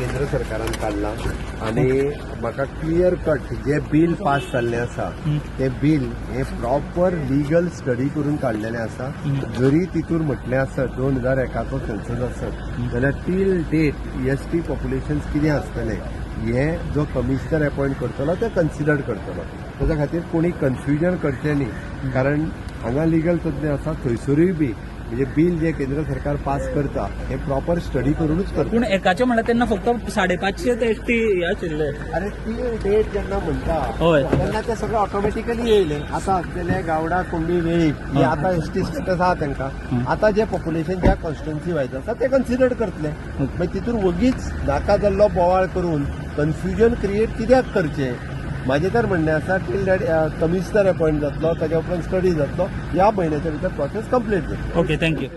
केंद्र सरकारान काढला आणि म्हाका क्लियर कट जे बिल पास जाल्लें आसा ते बिल हे प्रॉपर लिगल स्टडी करून काढलेले आसा. जरी तितून म्हटलें आसत 2001चो सेन्सस आसत जाल्यार टील डेट एसटी पॉप्युलेशन कितें आसतलें हे जो कमिशनर अपॉइंट करतलो ते कन्सिडर करतलो. त्याच्या खातीर कोणी कन्फ्युजन करचें न्ही, कारण हांगा लिगल तज्ञ आसा थंयसरूय बी म्हणजे बिल जे केंद्र सरकार पास करता हे प्रॉपर स्टडी करूनच करता. पूण एकाचे म्हणल्यार तेन्ना फक्त 550 एसटी हे आशिल्ले. अरे ती डेट जेन्ना म्हणटा होय. तेन्ना ते सगळं ऑटोमॅटिकली येयले. आतां आसलेले गावडा कोंडी वेळी हे आतां एसटी स्टेटस आहा तांकां. आतां जे पॉप्युलेशन ज्या कॉन्स्टिट्युन्सी वायज आसा ते कन्सिडर करतले. मागीर तितून वगीच नाका जाल्लो बोवाळ करून कन्फ्युजन क्रिएट कित्याक करचें. माझे तर म्हणणें आसा टील डेट कमिशनर अपॉइंट जातलो, ताच्या उपरांत स्टडी जातलो, ह्या म्हयन्याच्या भितर प्रोसेस कंप्लीट जातलो. Okay, thank you.